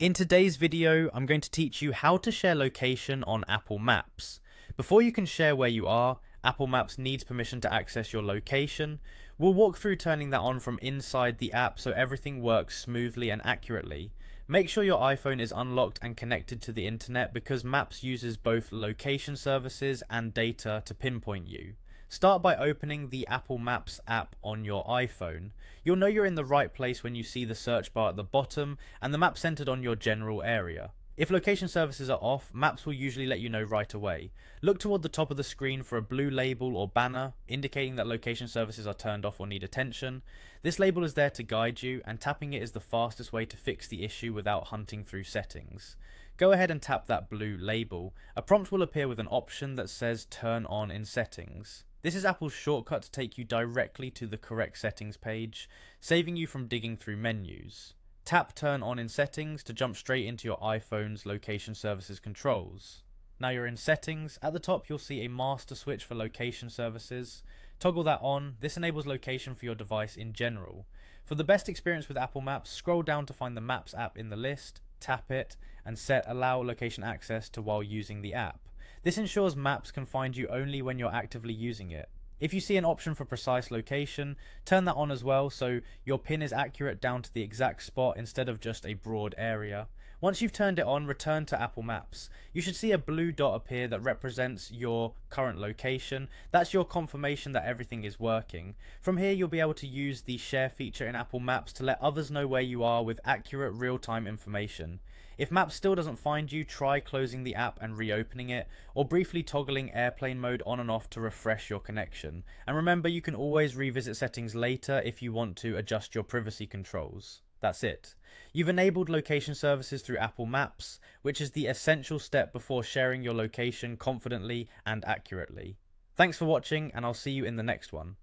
In today's video, I'm going to teach you how to share location on Apple Maps. Before you can share where you are, Apple Maps needs permission to access your location. We'll walk through turning that on from inside the app so everything works smoothly and accurately. Make sure your iPhone is unlocked and connected to the internet because Maps uses both location services and data to pinpoint you. Start by opening the Apple Maps app on your iPhone. You'll know you're in the right place when you see the search bar at the bottom and the map centered on your general area. If location services are off, Maps will usually let you know right away. Look toward the top of the screen for a blue label or banner indicating that location services are turned off or need attention. This label is there to guide you, and tapping it is the fastest way to fix the issue without hunting through settings. Go ahead and tap that blue label. A prompt will appear with an option that says Turn on in Settings. This is Apple's shortcut to take you directly to the correct settings page, saving you from digging through menus. Tap Turn on in Settings to jump straight into your iPhone's location services controls. Now you're in Settings. At the top you'll see a master switch for location services. Toggle that on. This enables location for your device in general. For the best experience with Apple Maps, scroll down to find the Maps app in the list, tap it, and set Allow Location Access to while using the app. This ensures Maps can find you only when you're actively using it. If you see an option for precise location, turn that on as well so your pin is accurate down to the exact spot instead of just a broad area. Once you've turned it on, return to Apple Maps. You should see a blue dot appear that represents your current location. That's your confirmation that everything is working. From here, you'll be able to use the share feature in Apple Maps to let others know where you are with accurate real-time information. If Maps still doesn't find you, try closing the app and reopening it, or briefly toggling airplane mode on and off to refresh your connection. And remember, you can always revisit settings later if you want to adjust your privacy controls. That's it. You've enabled location services through Apple Maps, which is the essential step before sharing your location confidently and accurately. Thanks for watching, and I'll see you in the next one.